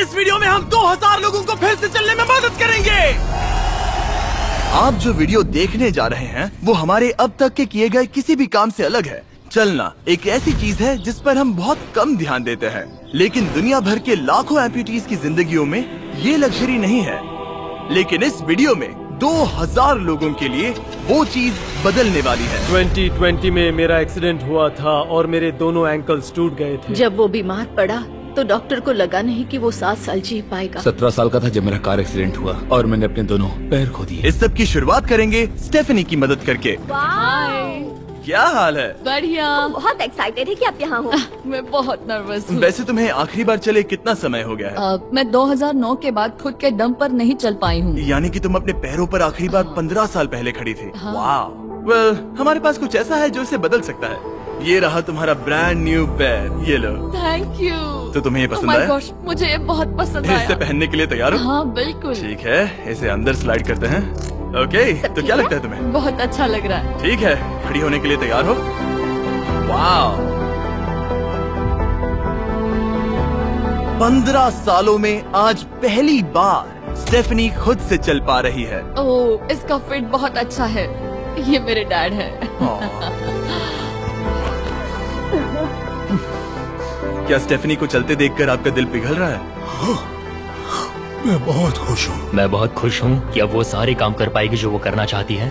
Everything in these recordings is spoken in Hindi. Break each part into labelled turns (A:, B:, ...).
A: इस वीडियो में हम 2000 लोगों को फिर से चलने में मदद करेंगे। आप जो वीडियो देखने जा रहे हैं वो हमारे अब तक के किए गए किसी भी काम से अलग है। चलना एक ऐसी चीज है जिस पर हम बहुत कम ध्यान देते हैं, लेकिन दुनिया भर के लाखों एम्पुटीज की जिंदगियों में ये लग्जरी नहीं है। लेकिन इस वीडियो में 2000 लोगों के लिए वो चीज बदलने वाली है।
B: 2020 में मेरा एक्सीडेंट हुआ था और मेरे दोनों एंकल्स टूट गए थे।
C: जब वो बीमार पड़ा तो डॉक्टर को लगा नहीं कि वो 7 साल जी पाएगा।
D: 17 साल का था जब मेरा कार एक्सीडेंट हुआ और मैंने अपने दोनों पैर खो दिए।
A: इस सब की शुरुआत करेंगे स्टेफनी की मदद करके। क्या हाल है?
E: बढ़िया।
F: बहुत एक्साइटेड है कि आप यहाँ हो।
E: मैं बहुत नर्वस हूँ।
A: वैसे तुम्हें आखिरी बार चले कितना समय हो गया है?
E: मैं 2009 के बाद खुद के दम पर नहीं चल पाई हूँ।
A: यानी कि तुम अपने पैरों पर आखिरी बार 15 साल पहले खड़ी थी।
E: हाँ।
A: वाह। वेल, हमारे पास कुछ ऐसा है जो इसे बदल सकता है। ये रहा तुम्हारा ब्रांड न्यू पैर, ये लो।
E: Thank you.
A: तो तुम्हें ये
E: Oh
A: पसंद
E: my
A: आया?
E: gosh, मुझे ये बहुत पसंद आया।
A: इसे पहनने के लिए तैयार हो?
E: हाँ बिल्कुल।
A: ठीक है, इसे अंदर स्लाइड करते हैं। ओके, तो क्या लगता है तुम्हें?
E: बहुत अच्छा लग रहा है।
A: ठीक है, खड़ी होने के लिए तैयार हो? वाह। 15 सालों में आज पहली बार स्टेफनी खुद से चल पा रही है।
E: ओह, इसका फिट बहुत अच्छा है। ये मेरे डैड है।
A: क्या स्टेफनी को चलते देखकर आपका दिल पिघल रहा है?
D: मैं बहुत खुश हूँ।
G: मैं बहुत खुश हूँ कि अब वो सारे काम कर पाएगी जो वो करना चाहती है।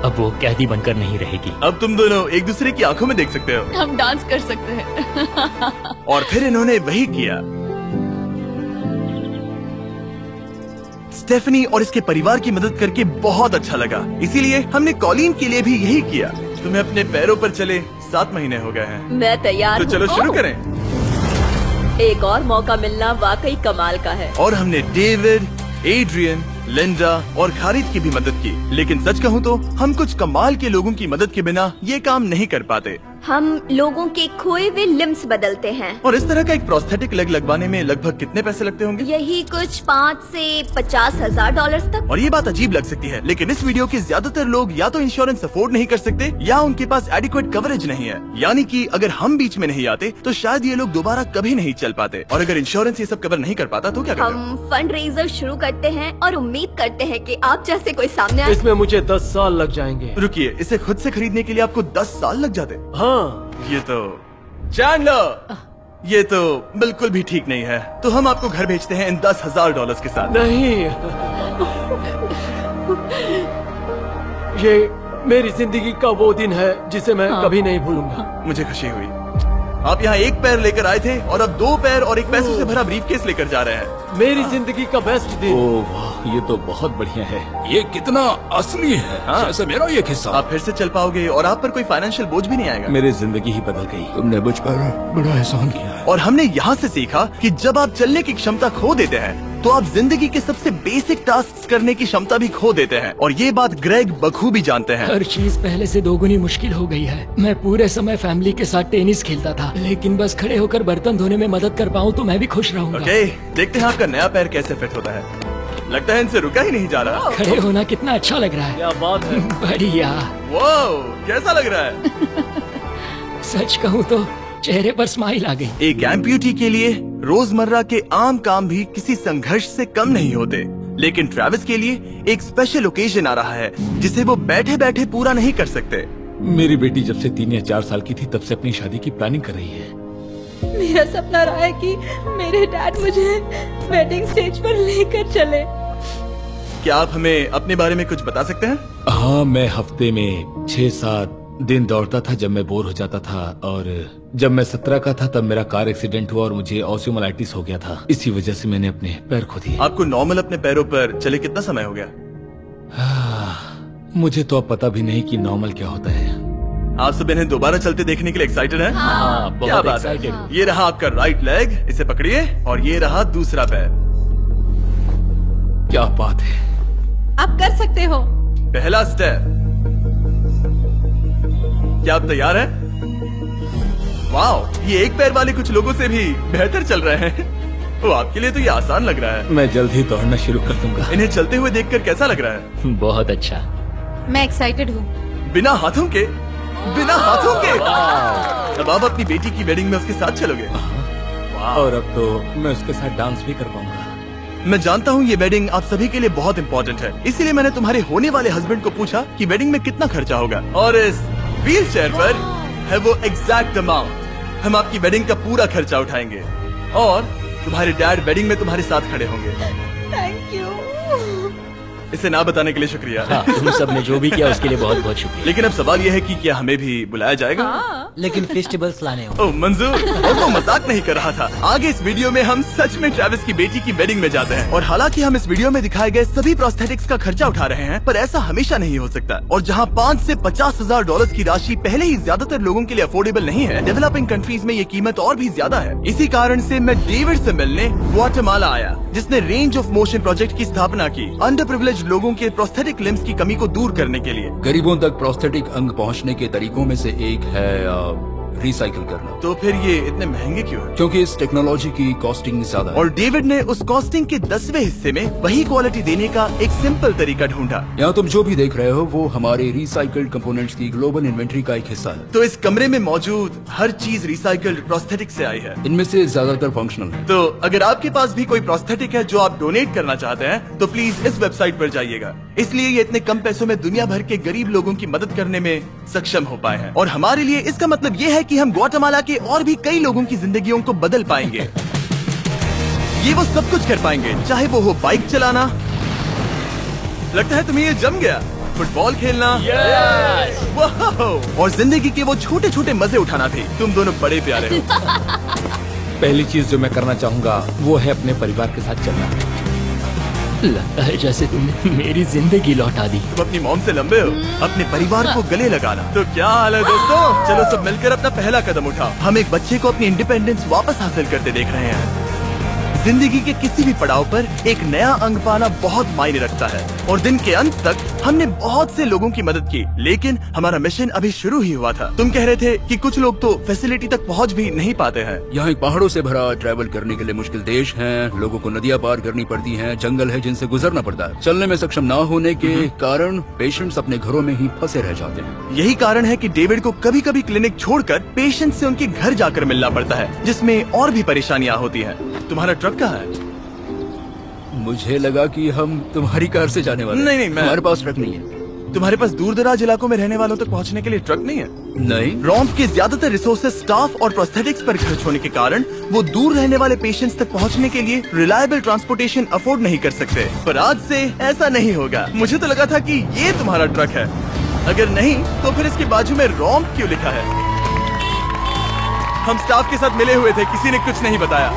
G: अब वो कैदी बनकर नहीं रहेगी।
A: अब तुम दोनों एक दूसरे की आंखों में देख सकते हो।
E: हम डांस कर सकते हैं।
A: और फिर इन्होंने वही किया। स्टेफनी और इसके परिवार की मदद करके बहुत अच्छा लगा, इसीलिए हमने कॉलिन के लिए भी यही किया। तुम्हें अपने पैरों पर चले 7 महीने हो गए हैं।
F: मैं तैयार
A: तो चलो शुरू करें।
F: एक और मौका मिलना वाकई कमाल का है।
A: और हमने डेविड, एड्रियन, लिंडा और खालिद की भी मदद की। लेकिन सच कहूँ तो हम कुछ कमाल के लोगों की मदद के बिना ये काम नहीं कर पाते।
F: हम लोगों के खोए हुए लिम्स बदलते हैं।
A: और इस तरह का एक प्रोस्थेटिक लेग लगवाने में लगभग कितने पैसे लगते होंगे?
F: यही कुछ 5 से 50 हजार डॉलर तक।
A: और ये बात अजीब लग सकती है, लेकिन इस वीडियो के ज्यादातर लोग या तो इंश्योरेंस अफोर्ड नहीं कर सकते या उनके पास एडिक्वेट कवरेज नहीं है। यानी कि अगर हम बीच में नहीं आते तो शायद ये लोग दोबारा कभी नहीं चल पाते। और अगर इंश्योरेंस ये सब कवर नहीं कर पाता तो क्या करते?
F: हम फंड रेजर शुरू करते हैं और उम्मीद करते हैं कि आप जैसे कोई सामने आए।
B: इसमें मुझे 10 साल लग जाएंगे।
A: रुकिए, इसे खुद से खरीदने के लिए आपको 10 साल लग जाते?
B: हाँ।
A: ये तो चैंडलर, ये तो बिल्कुल भी ठीक नहीं है। तो हम आपको घर भेजते हैं इन $10,000 के साथ।
B: नहीं, ये मेरी जिंदगी का वो दिन है जिसे मैं कभी नहीं भूलूंगा।
A: मुझे खुशी हुई। आप यहाँ एक पैर लेकर आए थे और अब 2 पैर और एक पैसों से भरा ब्रीफकेस लेकर जा रहे हैं।
B: मेरी जिंदगी का बेस्ट दिन।
D: ओह वाह, ये तो बहुत बढ़िया है। ये कितना असली है।
A: हाँ।
D: जैसे मेरा ये किस्सा।
A: आप फिर से चल पाओगे और आप पर कोई फाइनेंशियल बोझ भी नहीं आएगा।
D: मेरी जिंदगी ही बदल गई। तुमने मुझ पर बड़ा एहसान किया है।
A: और हमने यहाँ से सीखा कि जब आप चलने की क्षमता खो देते हैं तो आप जिंदगी के सबसे बेसिक टास्क करने की क्षमता भी खो देते हैं। और ये बात ग्रेग बखूबी जानते हैं।
G: हर चीज पहले से दोगुनी मुश्किल हो गई है। मैं पूरे समय फैमिली के साथ टेनिस खेलता था, लेकिन बस खड़े होकर बर्तन धोने में मदद कर पाऊँ तो मैं भी खुश रहूंगा।
A: ओके, देखते हैं आपका नया पैर कैसे फिट होता है। लगता है इनसे रुका ही नहीं जा रहा।
G: खड़े होना कितना अच्छा लग रहा है।
B: क्या बात है।
G: बढ़िया।
A: वाओ, कैसा लग रहा है?
G: सच कहूँ तो चेहरे पर स्माइल आ गई।
A: एक एम्प्यूटी के लिए रोजमर्रा के आम काम भी किसी संघर्ष से कम नहीं होते, लेकिन ट्रेविस के लिए एक स्पेशल ओकेजन आ रहा है जिसे वो बैठे बैठे पूरा नहीं कर सकते।
D: मेरी बेटी जब से 3 या 4 साल की थी तब से अपनी शादी की प्लानिंग कर रही है।
E: मेरा सपना रहा है कि मेरे डैड मुझे वेडिंग स्टेज पर लेकर चले।
A: क्या आप हमें अपने बारे में कुछ बता सकते हैं?
D: हाँ, मैं हफ्ते में 6-7 दिन दौड़ता था जब मैं बोर हो जाता था। और जब मैं 17 का था तब मेरा कार एक्सीडेंट हुआ और मुझे ऑस्टियोमाइलाइटिस हो गया था। इसी वजह से मैंने अपने पैर खो दिए।
A: आपको नॉर्मल अपने पैरों पर चले कितना समय हो गया?
D: मुझे तो अब पता भी नहीं कि नॉर्मल क्या होता है।
A: आप सब इन्हें दोबारा चलते देखने के लिए एक्साइटेड हैं?
G: हाँ,
A: क्या
G: बहुत
A: बात है।
G: एक्साइटेड।
A: ये रहा आपका राइट लेग, इसे पकड़िए, और ये रहा दूसरा पैर।
D: क्या बात है।
E: आप कर सकते हो।
A: पहला स्टेप। क्या आप तैयार हैं? वाओ, ये एक पैर वाले कुछ लोगों से भी बेहतर चल रहे हैं। तो आपके लिए तो ये आसान लग रहा है।
D: मैं जल्द ही दौड़ना शुरू कर दूंगा।
A: इन्हें चलते हुए देखकर कैसा लग रहा है?
G: बहुत अच्छा।
E: मैं एक्साइटेड हूँ।
A: बिना हाथों के? बिना हाथों के? अब आप अपनी बेटी की वेडिंग में उसके साथ चलोगे?
D: और अब तो मैं उसके साथ डांस भी कर पाऊंगा।
A: मैं जानता हूँ ये वेडिंग आप सभी के लिए बहुत इम्पोर्टेंट है, इसीलिए मैंने तुम्हारे होने वाले हस्बैंड को पूछा कि वेडिंग में कितना खर्चा होगा, और इस व्हील चेयर पर है वो एग्जैक्ट अमाउंट। हम आपकी वेडिंग का पूरा खर्चा उठाएंगे और तुम्हारे डैड वेडिंग में तुम्हारे साथ खड़े होंगे।
E: Thank you.
A: इसे ना बताने के लिए शुक्रिया।
G: तुम सब ने जो भी किया उसके लिए बहुत बहुत शुक्रिया।
A: लेकिन अब सवाल यह है कि क्या हमें भी बुलाया जाएगा?
H: लेकिन फेस्टिवल्स लाने हो।
A: ओह मंजूर, और वो मजाक नहीं कर रहा था। आगे इस वीडियो में हम सच में ट्रेविस की बेटी की वेडिंग में जाते हैं, और हालांकि हम इस वीडियो में दिखाए गए सभी प्रोस्थेटिक्स का खर्चा उठा रहे हैं, पर ऐसा हमेशा नहीं हो सकता। और जहां 5 से 50,000 डॉलर की राशि पहले ही ज्यादातर लोगों के लिए अफोर्डेबल नहीं है, डेवलपिंग कंट्रीज में ये कीमत और भी ज्यादा है। इसी कारण से मैं डेविड से मिलने ग्वाटेमाला आया, जिसने रेंज ऑफ मोशन प्रोजेक्ट की स्थापना की अंडर प्रिविलेज्ड लोगों के प्रोस्थेटिक लिम्स की कमी को दूर करने के लिए।
I: गरीबों तक प्रोस्थेटिक अंग पहुंचने के तरीकों में से एक है रिसाइकिल करना।
A: तो फिर ये इतने महंगे क्यों है?
I: क्योंकि इस टेक्नोलॉजी की कॉस्टिंग ज्यादा है।
A: और डेविड ने उस कॉस्टिंग के 10वें हिस्से में वही क्वालिटी देने का एक सिंपल तरीका ढूंढा।
I: यहाँ तुम जो भी देख रहे हो वो हमारे रिसाइकल्ड कंपोनेंट्स की ग्लोबल इन्वेंट्री का एक हिस्सा है।
A: तो इस कमरे में मौजूद हर चीज रिसाइकल्ड प्रोस्थेटिक से आई है।
I: इनमें से ज्यादातर फंक्शनल है।
A: तो अगर आपके पास भी कोई प्रोस्थेटिक है जो आप डोनेट करना चाहते हैं, तो प्लीज इस वेबसाइट पर जाइएगा। इसलिए ये इतने कम पैसों में दुनिया भर के गरीब लोगों की मदद करने में सक्षम हो पाए हैं। और हमारे लिए इसका मतलब ये है कि हम ग्वाटेमाला के और भी कई लोगों की जिंदगियों को बदल पाएंगे। ये वो सब कुछ कर पाएंगे, चाहे वो हो बाइक चलाना, लगता है तुम्हें ये जम गया, फुटबॉल खेलना, वाह, और जिंदगी के वो छोटे छोटे मजे उठाना भी। तुम दोनों बड़े प्यारे हो।
D: पहली चीज जो मैं करना चाहूंगा वो है अपने परिवार के साथ चलना।
G: लगता है जैसे तुमने मेरी जिंदगी लौटा दी।
A: तुम अपनी मॉम से लंबे हो, अपने परिवार को गले लगाना। तो क्या हाल है दोस्तों, चलो सब मिलकर अपना पहला कदम उठाओ। हम एक बच्चे को अपनी इंडिपेंडेंस वापस हासिल करते देख रहे हैं। जिंदगी के किसी भी पड़ाव पर एक नया अंग पाना बहुत मायने रखता है, और दिन के अंत तक हमने बहुत से लोगों की मदद की, लेकिन हमारा मिशन अभी शुरू ही हुआ था। तुम कह रहे थे कि कुछ लोग तो फैसिलिटी तक पहुंच भी नहीं पाते हैं।
I: यहाँ एक पहाड़ों से भरा ट्रैवल करने के लिए मुश्किल देश है, लोगों को नदियाँ पार करनी पड़ती हैं, जंगल है जिनसे गुजरना पड़ता है। चलने में सक्षम न होने के कारण पेशेंट्स अपने घरों में ही फंसे रह जाते हैं।
A: यही कारण है कि डेविड को कभी कभी क्लिनिक छोड़कर पेशेंट से उनके घर जाकर मिलना पड़ता है, जिसमें और भी परेशानियाँ होती हैं। तुम्हारा ट्रक कहाँ है?
I: मुझे लगा कि हम तुम्हारी कार से जाने वाले।
A: नहीं,
I: हमारे पास ट्रक नहीं है।
A: तुम्हारे पास दूर दराज इलाकों में रहने वालों तक पहुंचने के लिए ट्रक नहीं है?
I: नहीं।
A: रॉम्प के ज्यादातर रिसोर्सेज स्टाफ और प्रोस्थेटिक्स पर खर्च होने के कारण वो दूर रहने वाले पेशेंट्स तक पहुंचने के लिए रिलायबल ट्रांसपोर्टेशन अफोर्ड नहीं कर सकते। पर आज से ऐसा नहीं होगा। मुझे तो लगा था कि ये तुम्हारा ट्रक है, अगर नहीं तो फिर इसके बाजू में रॉम्प क्यों लिखा है? हम स्टाफ के साथ मिले हुए थे, किसी ने कुछ नहीं बताया।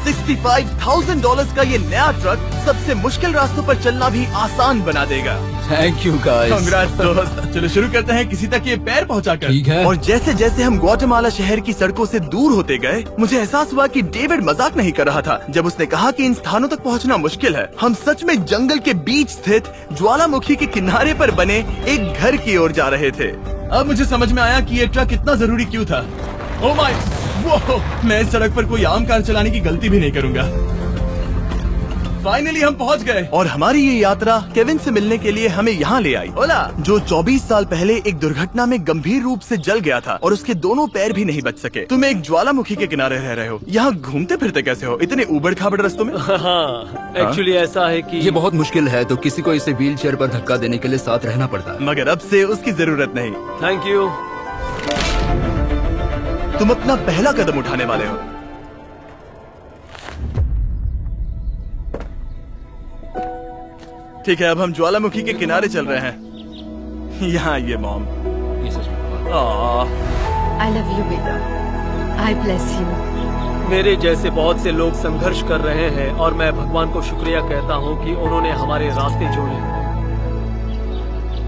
A: $65,000 का ये नया ट्रक सबसे मुश्किल रास्तों पर चलना भी आसान बना देगा।
I: Thank you guys.
A: कांग्रेस दोस्त। चलो शुरू करते हैं किसी तक ये पैर पहुंचाकर।
I: ठीक है।
A: और जैसे जैसे हम ग्वाटेमाला शहर की सड़कों से दूर होते गए, मुझे एहसास हुआ कि डेविड मजाक नहीं कर रहा था जब उसने कहा कि इन स्थानों तक पहुंचना मुश्किल है। हम सच में जंगल के बीच स्थित ज्वालामुखी के किनारे पर बने एक घर की ओर जा रहे थे। अब मुझे समझ में आया कि ये ट्रक इतना जरूरी क्यों था। ओह माय, वो मैं इस सड़क पर कोई आम कार चलाने की गलती भी नहीं करूंगा। फाइनली हम पहुंच गए, और हमारी ये यात्रा केविन से मिलने के लिए हमें यहाँ ले आई। ओला, जो 24 साल पहले एक दुर्घटना में गंभीर रूप से जल गया था और उसके दोनों पैर भी नहीं बच सके। तुम एक ज्वालामुखी के किनारे रह रहे हो, यहाँ घूमते फिरते कैसे हो इतने उबड़ खाबड़ रास्तों में?
B: हाँ, एक्चुअली ऐसा है कि
I: ये बहुत मुश्किल है, तो किसी को इसे व्हील चेयर पर धक्का देने के लिए साथ रहना पड़ता है।
A: मगर अब से उसकी जरूरत नहीं।
B: Thank you.
A: तुम अपना पहला कदम उठाने वाले हो। ठीक है, अब हम ज्वालामुखी के किनारे चल रहे हैं। यहाँ ये मॉम।
E: आई लव यू बेटा, आई ब्लेस यू।
B: मेरे जैसे बहुत से लोग संघर्ष कर रहे हैं, और मैं भगवान को शुक्रिया कहता हूँ कि उन्होंने हमारे रास्ते जोड़े।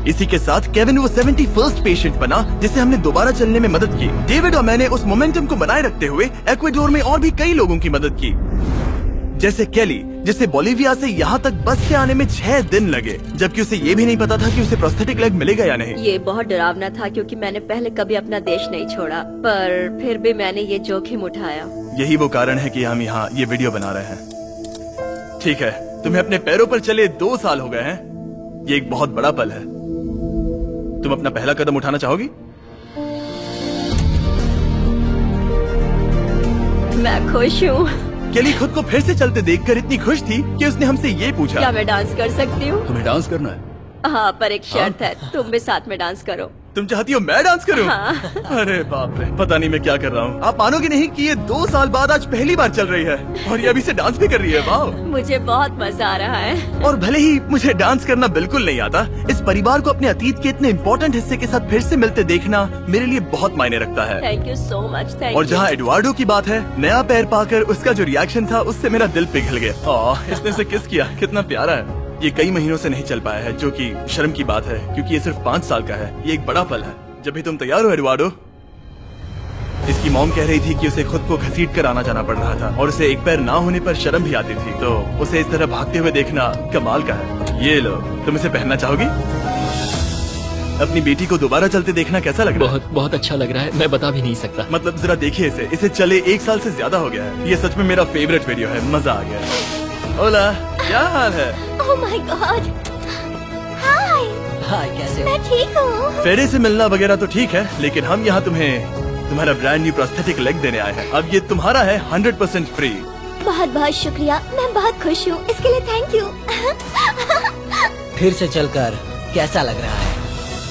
A: इसी के साथ केविन वो 71st पेशेंट बना जिसे हमने दोबारा चलने में मदद की। डेविड और मैंने उस मोमेंटम को बनाए रखते हुए एक्वाडोर में और भी कई लोगों की मदद की, जैसे केली, जिसे बोलिविया से यहाँ तक बस से आने में 6 दिन लगे, जबकि उसे ये भी नहीं पता था कि उसे प्रोस्थेटिक लेग मिलेगा या नहीं।
F: ये बहुत डरावना था क्योंकि मैंने पहले कभी अपना देश नहीं छोड़ा, पर फिर भी मैंने ये जोखिम उठाया।
A: यही वो कारण है कि हम यहाँ ये वीडियो बना रहे हैं। ठीक है, तुम्हें अपने पैरों पर चले 2 साल हो गए हैं। ये एक बहुत बड़ा पल है। तुम अपना पहला कदम उठाना चाहोगी?
F: मैं खुश हूँ।
A: केली खुद को फिर से चलते देखकर इतनी खुश थी कि उसने हमसे ये पूछा,
F: क्या मैं डांस कर सकती हूँ?
I: तुम्हें डांस करना है?
F: हाँ, पर एक शर्त है, तुम भी साथ में डांस करो।
A: तुम चाहती हो मैं डांस करूं?
F: हाँ।
A: अरे बाप रे, पता नहीं मैं क्या कर रहा हूँ। आप मानोगे नहीं कि ये 2 साल बाद आज पहली बार चल रही है और ये अभी से डांस भी कर रही है। वाह,
F: मुझे बहुत मजा आ रहा है।
A: और भले ही मुझे डांस करना बिल्कुल नहीं आता, इस परिवार को अपने अतीत के इतने इम्पोर्टेंट हिस्से के साथ फिर से मिलते देखना मेरे लिए बहुत मायने रखता है।
F: Thank you so much. Thank
A: और
F: यू।
A: जहाँ एडवार्डो की बात है, नया पैर पाकर उसका जो रिएक्शन था उससे मेरा दिल पिघल गया। इसने से किस किया, कितना प्यारा है। ये कई महीनों से नहीं चल पाया है, जो कि शर्म की बात है क्योंकि ये सिर्फ 5 साल का है। ये एक बड़ा पल है। जब भी तुम तैयार हो एडवार्डो। इसकी मॉम कह रही थी कि उसे खुद को घसीट कर आना जाना पड़ रहा था और उसे एक पैर ना होने पर शर्म भी आती थी, तो उसे इस तरह भागते हुए देखना कमाल का है। ये लो, तुम इसे पहनना चाहोगी? अपनी बेटी को दोबारा चलते देखना कैसा लग रहा है?
G: बहुत अच्छा लग रहा है, मैं बता भी नहीं सकता।
A: मतलब जरा देखिए इसे चले 1 साल से ज्यादा हो गया है। ये सच में मेरा फेवरेट वीडियो है, मजा आ गया। ओला, क्या हाल है?
E: ओह माय गॉड, हाय।
H: हाय, कैसे हो?
E: मैं ठीक हूँ।
A: फेरे से मिलना वगैरह तो ठीक है, लेकिन हम यहाँ तुम्हारा ब्रांड न्यू प्रोस्थेटिक लेग देने आए हैं। अब ये तुम्हारा है 100% फ्री।
E: बहुत बहुत शुक्रिया, मैं बहुत खुश हूँ, इसके लिए थैंक यू।
H: फिर से चलकर कैसा लग रहा है?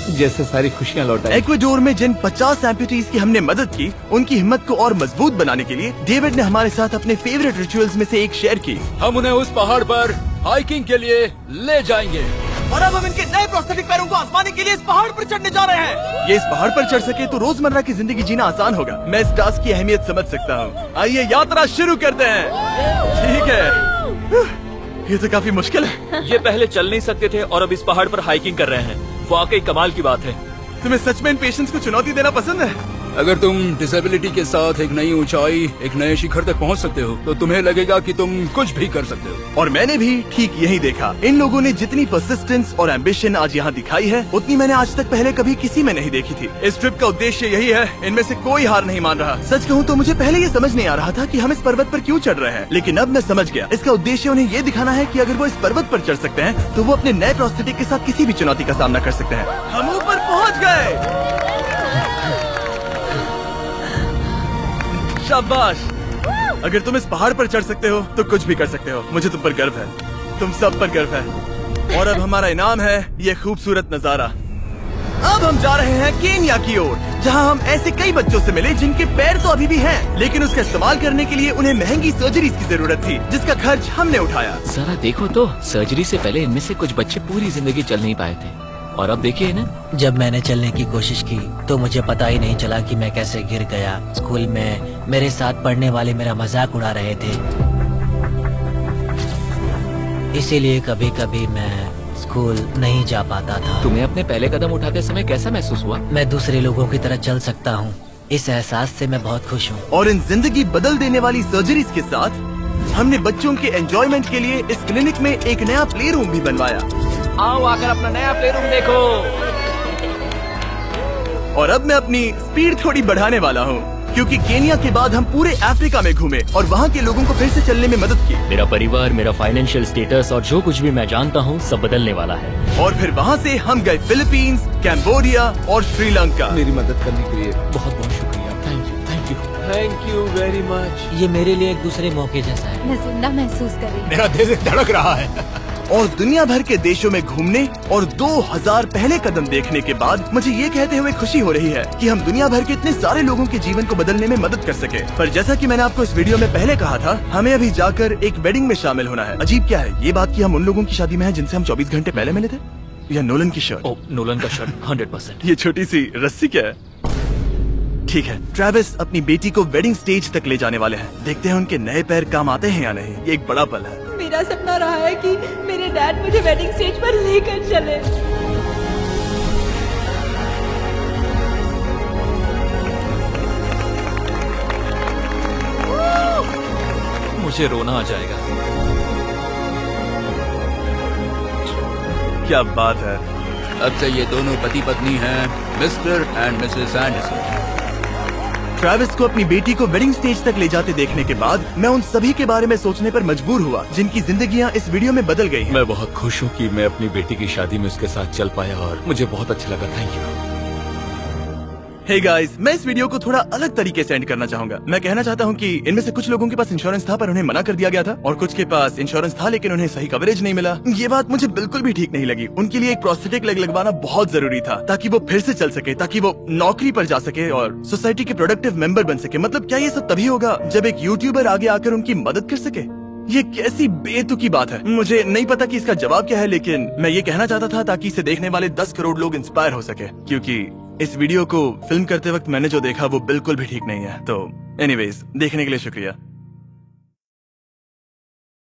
D: जैसे सारी खुशियाँ लौट आई।
A: इक्वाडोर में जिन 50 एम्पुटीज की हमने मदद की, उनकी हिम्मत को और मजबूत बनाने के लिए डेविड ने हमारे साथ अपने फेवरेट रिचुअल्स में से एक शेयर की।
I: हम उन्हें उस पहाड़ पर हाइकिंग के लिए ले जाएंगे
A: और अब हम इनके नए प्रोस्थेटिक पैरों को आजमाने के लिए इस पहाड़ पर चढ़ने जा रहे हैं। ये इस पहाड़ पर चढ़ सके तो रोजमर्रा की जिंदगी जीना आसान होगा। मैं इस टास्क की अहमियत समझ सकता हूँ। आइए यात्रा शुरू करते हैं। ठीक है, ये तो काफी मुश्किल है।
B: ये पहले चल नहीं सकते थे और अब इस पहाड़ पर हाइकिंग कर रहे हैं। वाकई कमाल की बात है।
A: तुम्हें सच में इन पेशेंट्स को चुनौती देना पसंद है?
I: अगर तुम डिसेबिलिटी के साथ एक नई ऊंचाई, एक नए शिखर तक पहुंच सकते हो, तो तुम्हें लगेगा कि तुम कुछ भी कर सकते हो।
A: और मैंने भी ठीक यही देखा। इन लोगों ने जितनी परसिस्टेंस और एम्बिशन आज यहाँ दिखाई है, उतनी मैंने आज तक पहले कभी किसी में नहीं देखी थी। इस ट्रिप का उद्देश्य यही है, इनमें से कोई हार नहीं मान रहा। सच कहूँ तो मुझे पहले ये समझ नहीं आ रहा था कि हम इस पर्वत पर क्यों चढ़ रहे हैं, लेकिन अब मैं समझ गया। इसका उद्देश्य उन्हें ये दिखाना है कि अगर वो इस पर्वत पर चढ़ सकते हैं, तो वो अपने नए प्रोस्थेटिक के साथ किसी भी चुनौती का सामना कर सकते हैं। हम ऊपर पहुँच गए। शाबाश। अगर तुम इस पहाड़ पर चढ़ सकते हो तो कुछ भी कर सकते हो। मुझे तुम पर गर्व है, तुम सब पर गर्व है। और अब हमारा इनाम है ये खूबसूरत नजारा। अब हम जा रहे हैं केन्या की ओर, जहां हम ऐसे कई बच्चों से मिले जिनके पैर तो अभी भी हैं, लेकिन उसका इस्तेमाल करने के लिए उन्हें महंगी सर्जरीज की जरूरत थी, जिसका खर्च हमने उठाया।
G: जरा देखो तो, सर्जरी से पहले इनमें से कुछ बच्चे पूरी जिंदगी चल नहीं पाए थे, और अब देखिए ना।
H: जब मैंने चलने की कोशिश की तो मुझे पता ही नहीं चला कि मैं कैसे गिर गया। स्कूल में मेरे साथ पढ़ने वाले मेरा मजाक उड़ा रहे थे, इसीलिए कभी कभी मैं स्कूल नहीं जा पाता था।
G: तुम्हें अपने पहले कदम उठाते समय कैसा महसूस हुआ?
H: मैं दूसरे लोगों की तरह चल सकता हूँ, इस एहसास से मैं बहुत खुश हूँ।
A: और इन जिंदगी बदल देने वाली सर्जरीज के साथ हमने बच्चों के एंजॉयमेंट के लिए इस क्लिनिक में एक नया प्ले रूम भी बनवाया।
G: आओ आकर अपना नया प्ले रूम देखो।
A: और अब मैं अपनी स्पीड थोड़ी बढ़ाने वाला हूँ, क्योंकि केन्या के बाद हम पूरे अफ्रीका में घूमे और वहाँ के लोगों को फिर से चलने में मदद की।
G: मेरा परिवार, मेरा फाइनेंशियल स्टेटस और जो कुछ भी मैं जानता हूँ सब बदलने वाला है।
A: और फिर वहाँ से हम गए फिलीपींस, कैम्बोडिया और श्रीलंका।
D: मेरी मदद करने के लिए बहुत बहुत शुक्रिया। Thank you, thank you,
B: thank you very much.
H: ये मेरे लिए एक दूसरे मौके जैसा है।
E: मैं जिंदा महसूस कर रही हूँ।
I: मेरा दिल धड़क रहा है।
A: और दुनिया भर के देशों में घूमने और 2000 पहले कदम देखने के बाद मुझे ये कहते हुए खुशी हो रही है कि हम दुनिया भर के इतने सारे लोगों के जीवन को बदलने में मदद कर सके। पर जैसा कि मैंने आपको इस वीडियो में पहले कहा था, हमें अभी जाकर एक वेडिंग में शामिल होना है। अजीब क्या है ये बात कि हम उन लोगों की शादी में हैं जिनसे हम 24 घंटे पहले मिले थे। या नोलन की शर्ट।
G: ओ, नोलन का शर्ट 100%।
A: ये छोटी सी रस्सी क्या है? ठीक है, ट्रेविस अपनी बेटी को वेडिंग स्टेज तक ले जाने वाले हैं। देखते हैं उनके नए पैर काम आते हैं या नहीं। ये एक बड़ा पल है।
E: मेरा सपना रहा है कि मेरे डैड मुझे वेडिंग स्टेज पर लेकर चले।
B: मुझे रोना आ जाएगा।
A: क्या बात है।
I: अब से ये दोनों पति पत्नी हैं, mister and Mrs Anderson.
A: Travis को अपनी बेटी को वेडिंग स्टेज तक ले जाते देखने के बाद मैं उन सभी के बारे में सोचने पर मजबूर हुआ जिनकी जिंदगियां इस वीडियो में बदल गई हैं।
D: मैं बहुत खुश हूँ कि मैं अपनी बेटी की शादी में उसके साथ चल पाया और मुझे बहुत अच्छा लगा। Thank you.
A: हे गाइस, मैं इस वीडियो को थोड़ा अलग तरीके से एंड करना चाहूंगा। मैं कहना चाहता हूँ कि इनमें से कुछ लोगों के पास इंश्योरेंस था पर उन्हें मना कर दिया गया था, और कुछ के पास इंश्योरेंस था लेकिन उन्हें सही कवरेज नहीं मिला। ये बात मुझे बिल्कुल भी ठीक नहीं लगी। उनके लिए एक प्रोस्थेटिक लेग लगवाना बहुत जरूरी था ताकि वो फिर से चल सके, ताकि वो नौकरी पर जा सके और सोसाइटी के प्रोडक्टिव मेंबर बन सके। मतलब क्या ये सब तभी होगा जब एक यूट्यूबर आगे आकर उनकी मदद कर सके? ये कैसी बेतुकी बात है। मुझे नहीं पता कि इसका जवाब क्या है, लेकिन मैं ये कहना चाहता था ताकि इसे देखने वाले 10 करोड़ लोग इंस्पायर हो सके, क्योंकि इस वीडियो को फिल्म करते वक्त मैंने जो देखा वो बिल्कुल भी ठीक नहीं है। तो एनीवेज, देखने के लिए शुक्रिया।